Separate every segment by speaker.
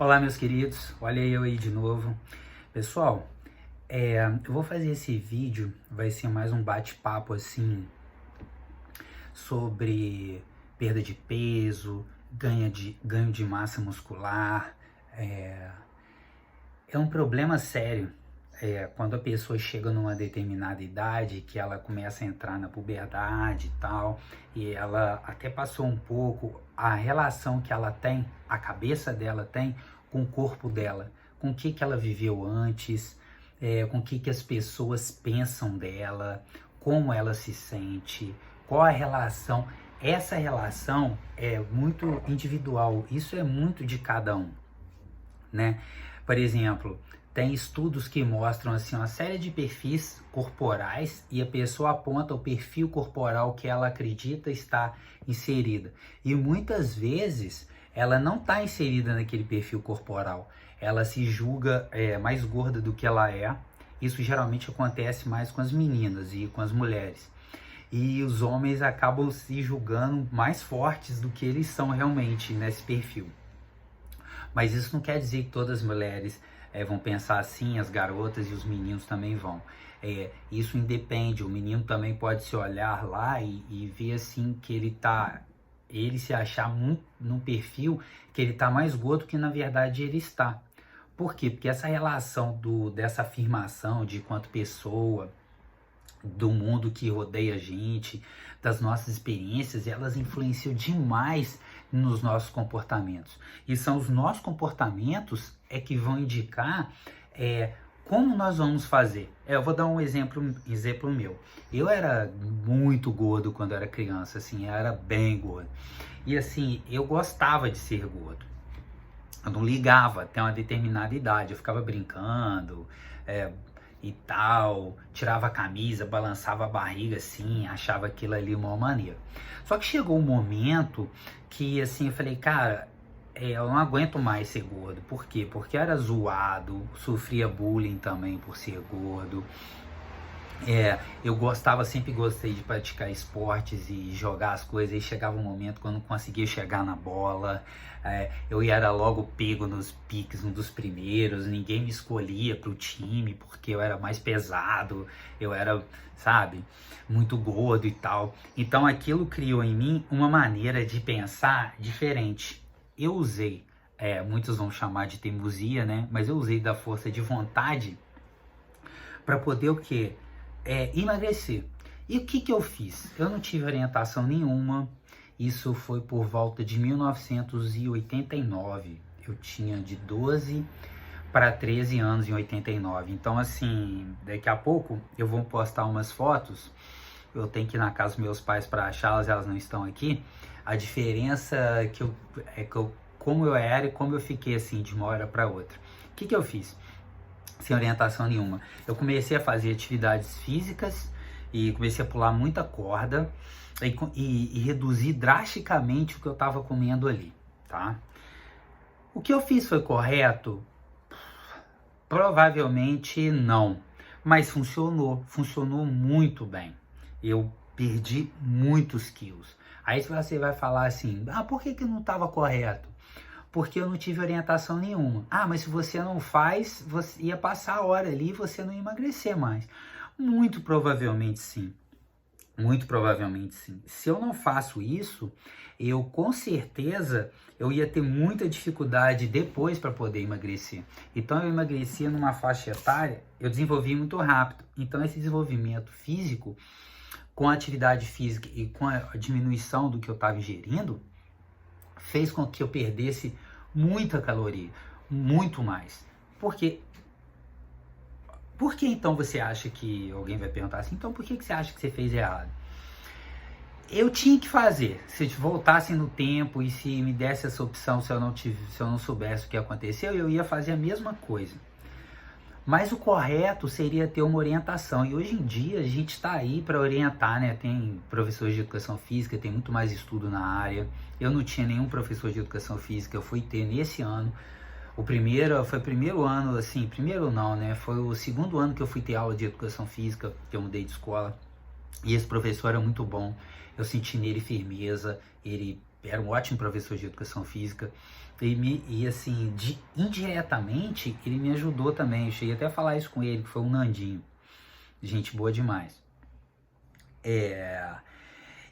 Speaker 1: Olá, meus queridos, olha eu aí de novo. Pessoal, eu vou fazer esse vídeo, vai ser mais um bate-papo assim sobre perda de peso, ganho de massa muscular. É um problema sério. Quando a pessoa chega numa determinada idade, que ela começa a entrar na puberdade e tal, e ela até passou um pouco a relação que ela tem, a cabeça dela tem com o corpo dela, com o que ela viveu antes, com o que as pessoas pensam dela, como ela se sente, qual a relação. Essa relação é muito individual, isso é muito de cada um, né? Por exemplo, tem estudos que mostram assim uma série de perfis corporais e a pessoa aponta o perfil corporal que ela acredita estar inserida. E muitas vezes ela não está inserida naquele perfil corporal. Ela se julga mais gorda do que ela é. Isso geralmente acontece mais com as meninas e com as mulheres. E os homens acabam se julgando mais fortes do que eles são realmente nesse perfil. Mas isso não quer dizer que todas as mulheres vão pensar assim, as garotas e os meninos também vão. Isso independe, o menino também pode se olhar lá e ver assim que ele se achar muito num perfil que ele está mais gordo que na verdade ele está. Por quê? Porque essa relação dessa afirmação de quanto pessoa, do mundo que rodeia a gente, das nossas experiências, elas influenciam demais nos nossos comportamentos. E são os nossos comportamentos que vão indicar como nós vamos fazer. Eu vou dar um exemplo meu. Eu era muito gordo quando era criança, assim, eu era bem gordo. E assim, eu gostava de ser gordo. Eu não ligava até uma determinada idade, eu ficava brincando, e tal, tirava a camisa, balançava a barriga assim, achava aquilo ali uma maneira. Só que chegou um momento que assim, eu falei, cara, eu não aguento mais ser gordo. Por quê? Porque eu era zoado, sofria bullying também por ser gordo. Eu sempre gostei de praticar esportes e jogar as coisas, e chegava um momento que eu não conseguia chegar na bola, eu era logo pego nos piques, um dos primeiros, ninguém me escolhia pro time, porque eu era mais pesado, eu era, sabe, muito gordo e tal. Então aquilo criou em mim uma maneira de pensar diferente. Eu usei, muitos vão chamar de teimosia, né? Mas eu usei da força de vontade para poder o quê? Emagrecer. E o que eu fiz? Eu não tive orientação nenhuma. Isso foi por volta de 1989. Eu tinha de 12 para 13 anos em 89. Então, assim, daqui a pouco eu vou postar umas fotos. Eu tenho que ir na casa dos meus pais para achá-las, elas não estão aqui. A diferença como eu era e como eu fiquei assim de uma hora para outra. O que eu fiz? Sem orientação nenhuma. Eu comecei a fazer atividades físicas e comecei a pular muita corda e reduzir drasticamente o que eu estava comendo ali, tá? O que eu fiz foi correto? Provavelmente não, mas funcionou muito bem. Eu perdi muitos quilos. Aí você vai falar assim, por que não estava correto? Porque eu não tive orientação nenhuma. Mas se você não faz, você ia passar a hora ali e você não ia emagrecer mais. Muito provavelmente sim. Muito provavelmente sim. Se eu não faço isso, eu com certeza eu ia ter muita dificuldade depois para poder emagrecer. Então eu emagreci numa faixa etária, eu desenvolvi muito rápido. Então esse desenvolvimento físico, com a atividade física e com a diminuição do que eu estava ingerindo, fez com que eu perdesse muita caloria, muito mais. Por que então você acha que alguém vai perguntar assim, então por que você acha que você fez errado? Eu tinha que fazer. Se voltasse no tempo e se me desse essa opção, se eu não soubesse o que aconteceu, eu ia fazer a mesma coisa. Mas o correto seria ter uma orientação. E hoje em dia a gente está aí para orientar, né? Tem professores de educação física, tem muito mais estudo na área. Eu não tinha nenhum professor de educação física, eu fui ter nesse ano. Foi o primeiro ano, assim, primeiro não, né? Foi o segundo ano que eu fui ter aula de educação física, que eu mudei de escola. E esse professor era muito bom. Eu senti nele firmeza, ele era um ótimo professor de educação física. E assim, indiretamente, ele me ajudou também. Eu cheguei até a falar isso com ele, que foi um Nandinho. Gente boa demais.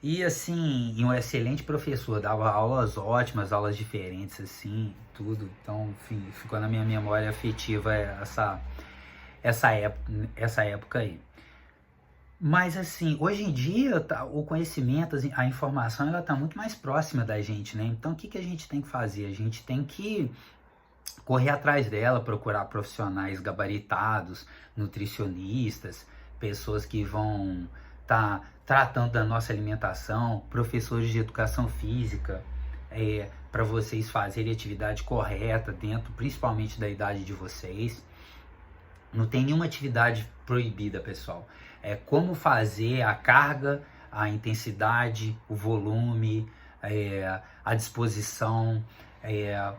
Speaker 1: E assim, e um excelente professor, dava aulas ótimas, aulas diferentes, assim, tudo. Então, enfim, ficou na minha memória afetiva essa época aí. Mas assim, hoje em dia, o conhecimento, a informação, ela tá muito mais próxima da gente, né? Então, o que a gente tem que fazer? A gente tem que correr atrás dela, procurar profissionais gabaritados, nutricionistas, pessoas que vão estar tratando da nossa alimentação, professores de educação física, para vocês fazerem a atividade correta dentro, principalmente da idade de vocês. Não tem nenhuma atividade proibida, pessoal. É como fazer a carga, a intensidade, o volume, a disposição,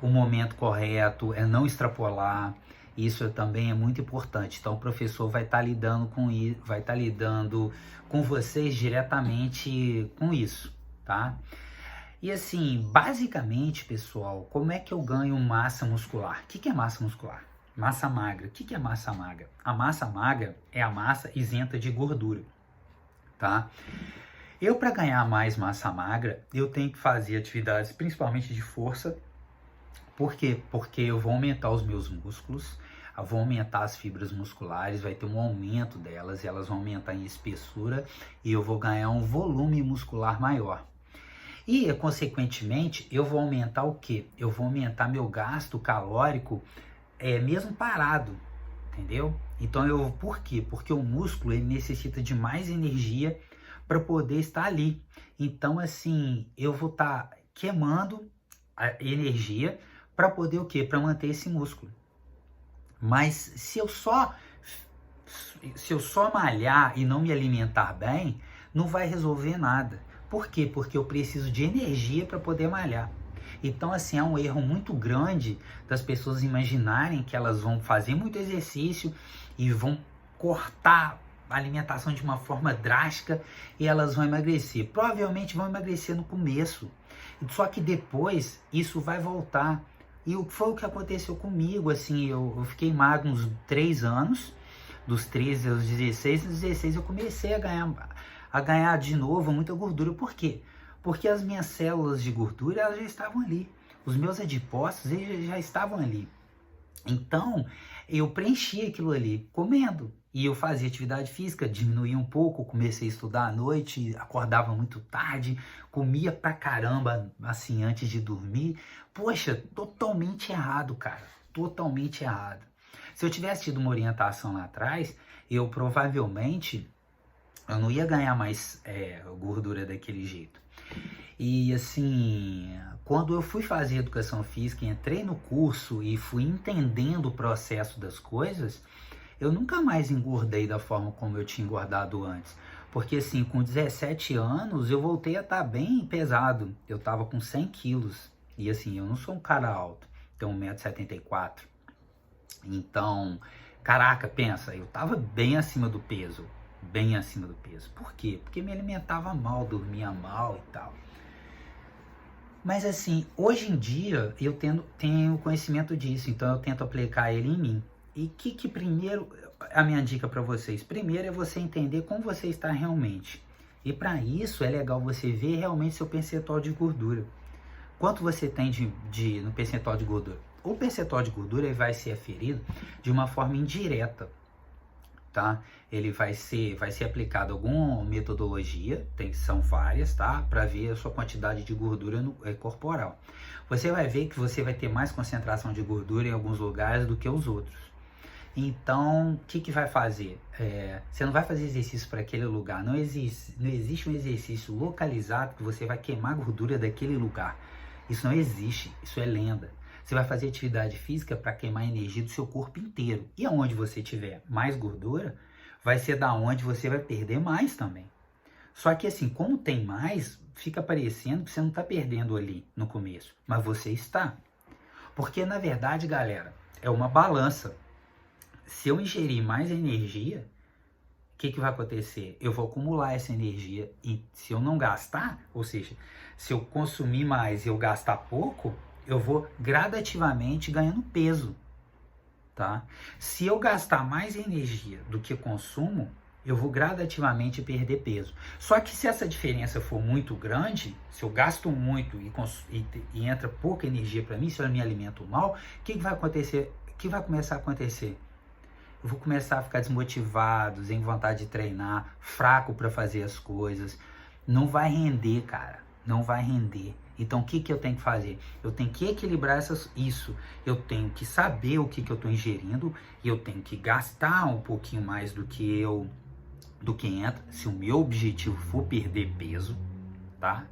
Speaker 1: o momento correto, não extrapolar. Isso também é muito importante. Então o professor vai estar lidando com isso, vai estar lidando com vocês diretamente com isso, tá? E assim, basicamente, pessoal, como é que eu ganho massa muscular? O que é massa muscular? Massa magra. O que é massa magra? A massa magra é a massa isenta de gordura, tá? Eu, para ganhar mais massa magra, eu tenho que fazer atividades principalmente de força. Por quê? Porque eu vou aumentar os meus músculos, eu vou aumentar as fibras musculares, vai ter um aumento delas, e elas vão aumentar em espessura, e eu vou ganhar um volume muscular maior. E, consequentemente, eu vou aumentar o quê? Eu vou aumentar meu gasto calórico mesmo parado, entendeu? Então, por quê? Porque o músculo ele necessita de mais energia para poder estar ali. Então, assim, eu vou estar queimando a energia para poder o quê? Para manter esse músculo. Mas se eu só malhar e não me alimentar bem, não vai resolver nada. Por quê? Porque eu preciso de energia para poder malhar. Então, assim, é um erro muito grande das pessoas imaginarem que elas vão fazer muito exercício e vão cortar a alimentação de uma forma drástica e elas vão emagrecer. Provavelmente vão emagrecer no começo, só que depois isso vai voltar. E foi o que aconteceu comigo, assim, eu fiquei magro uns 3 anos, dos 13 aos 16, nos 16 eu comecei a ganhar de novo muita gordura. Por quê? Porque as minhas células de gordura elas já estavam ali, os meus adipócitos eles já estavam ali. Então eu preenchi aquilo ali comendo, e eu fazia atividade física, diminuía um pouco, comecei a estudar à noite, acordava muito tarde, comia pra caramba assim antes de dormir. Poxa, totalmente errado, cara, totalmente errado. Se eu tivesse tido uma orientação lá atrás, eu provavelmente eu não ia ganhar mais gordura daquele jeito. E assim, quando eu fui fazer educação física, entrei no curso e fui entendendo o processo das coisas, eu nunca mais engordei da forma como eu tinha engordado antes. Porque assim, com 17 anos eu voltei a estar bem pesado. Eu estava com 100 quilos. E assim, eu não sou um cara alto, tenho 1,74 m. Então, caraca, pensa, eu estava bem acima do peso. Bem acima do peso. Por quê? Porque me alimentava mal, dormia mal e tal. Mas assim, hoje em dia eu tenho conhecimento disso, então eu tento aplicar ele em mim. E que primeiro, a minha dica para vocês, primeiro é você entender como você está realmente. E para isso é legal você ver realmente seu percentual de gordura. Quanto você tem no percentual de gordura? O percentual de gordura ele vai ser aferido de uma forma indireta. Tá? Ele vai ser aplicado alguma metodologia, são várias, tá? Para ver a sua quantidade de gordura corporal. Você vai ver que você vai ter mais concentração de gordura em alguns lugares do que os outros. Então, o que vai fazer? Você não vai fazer exercício para aquele lugar. Não existe um exercício localizado que você vai queimar gordura daquele lugar. Isso não existe, isso é lenda. Você vai fazer atividade física para queimar a energia do seu corpo inteiro. E aonde você tiver mais gordura, vai ser da onde você vai perder mais também. Só que assim, como tem mais, fica parecendo que você não está perdendo ali no começo. Mas você está. Porque na verdade, galera, é uma balança. Se eu ingerir mais energia, que vai acontecer? Eu vou acumular essa energia e se eu não gastar, ou seja, se eu consumir mais e eu gastar pouco, eu vou gradativamente ganhando peso, tá? Se eu gastar mais energia do que consumo, eu vou gradativamente perder peso. Só que se essa diferença for muito grande, se eu gasto muito e entra pouca energia para mim, se eu me alimento mal, o que vai acontecer? O que vai começar a acontecer? Eu vou começar a ficar desmotivado, sem vontade de treinar, fraco para fazer as coisas. Não vai render, cara. Não vai render. Então, o que eu tenho que fazer? Eu tenho que equilibrar isso. Eu tenho que saber o que eu estou ingerindo e eu tenho que gastar um pouquinho mais do que entra, se o meu objetivo for perder peso, tá?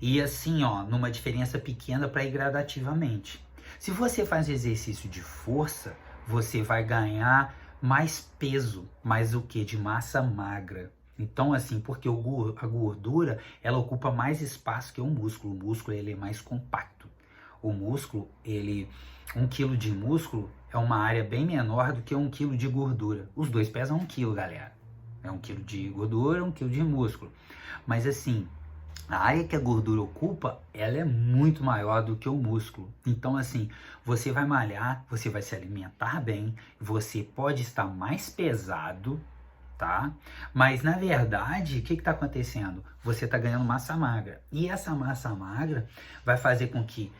Speaker 1: E assim, ó, numa diferença pequena para ir gradativamente. Se você faz exercício de força, você vai ganhar mais peso, mais o que? De massa magra. Então, assim, porque a gordura, ela ocupa mais espaço que o músculo. O músculo, ele é mais compacto. O músculo, 1 quilo de músculo é uma área bem menor do que 1 quilo de gordura. Os dois pesam 1 quilo, galera. É 1 quilo de gordura, 1 quilo de músculo. Mas assim, a área que a gordura ocupa, ela é muito maior do que o músculo. Então assim, você vai malhar, você vai se alimentar bem, você pode estar mais pesado, tá? Mas na verdade, o que está acontecendo? Você está ganhando massa magra. E essa massa magra vai fazer com que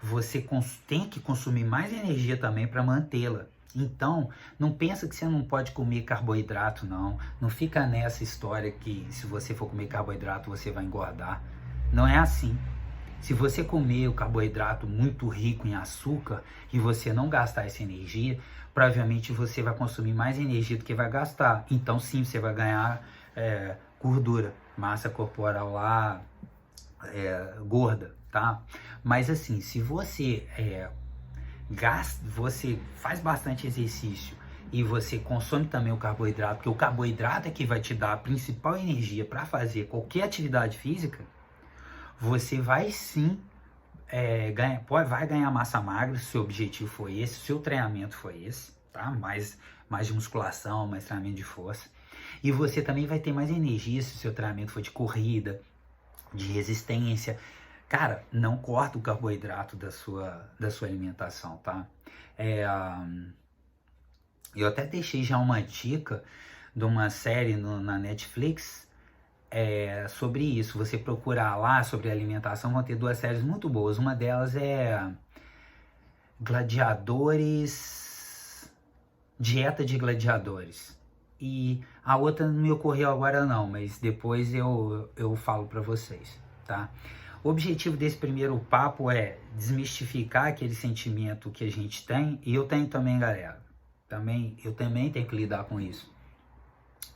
Speaker 1: você tenha que consumir mais energia também para mantê-la. Então, não pensa que você não pode comer carboidrato, não. Não fica nessa história que se você for comer carboidrato, você vai engordar. Não é assim. Se você comer o carboidrato muito rico em açúcar e você não gastar essa energia, provavelmente você vai consumir mais energia do que vai gastar. Então, sim, você vai ganhar gordura, massa corporal lá, gorda, tá? Mas assim, se você você faz bastante exercício e você consome também o carboidrato, porque o carboidrato é que vai te dar a principal energia para fazer qualquer atividade física, você vai sim vai ganhar massa magra se o seu objetivo foi esse, se o seu treinamento foi esse, tá? Mais de musculação, mais treinamento de força. E você também vai ter mais energia se o seu treinamento for de corrida, de resistência. Cara, não corta o carboidrato da sua alimentação, tá? Eu até deixei já uma dica de uma série na Netflix sobre isso. Você procurar lá sobre alimentação, vão ter 2 séries muito boas. Uma delas é Gladiadores, Dieta de Gladiadores. E a outra não me ocorreu agora não, mas depois eu falo para vocês, tá? O objetivo desse primeiro papo é desmistificar aquele sentimento que a gente tem, e eu tenho também, galera. Eu também tenho que lidar com isso.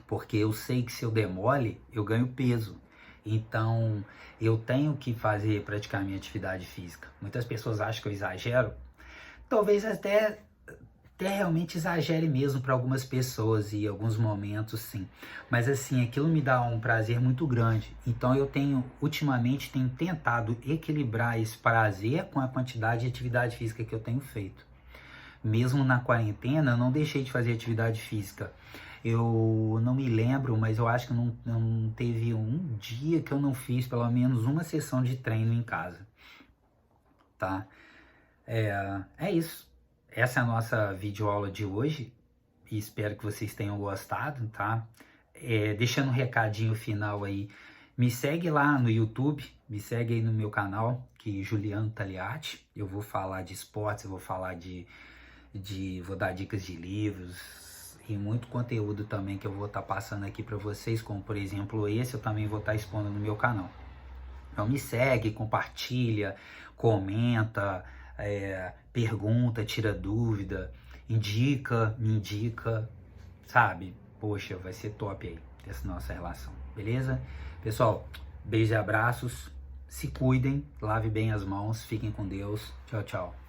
Speaker 1: Porque eu sei que se eu demole, eu ganho peso. Então, eu tenho que praticar minha atividade física. Muitas pessoas acham que eu exagero. Talvez até realmente exagere mesmo para algumas pessoas e em alguns momentos sim, mas assim, aquilo me dá um prazer muito grande. Então eu ultimamente tenho tentado equilibrar esse prazer com a quantidade de atividade física que eu tenho feito. Mesmo na quarentena, eu não deixei de fazer atividade física. Eu não me lembro, mas eu acho que não teve um dia que eu não fiz pelo menos uma sessão de treino em casa, tá? É isso. Essa é a nossa videoaula de hoje e espero que vocês tenham gostado, tá? Deixando um recadinho final aí, me segue lá no YouTube, me segue aí no meu canal, que é Juliano Tagliati. Eu vou falar de esportes, eu vou falar vou dar dicas de livros e muito conteúdo também que eu vou estar passando aqui para vocês, como por exemplo esse eu também vou estar expondo no meu canal. Então me segue, compartilha, comenta, pergunta, tira dúvida, me indica, sabe? Poxa, vai ser top aí essa nossa relação, beleza? Pessoal, beijos e abraços, se cuidem, lave bem as mãos, fiquem com Deus, tchau, tchau.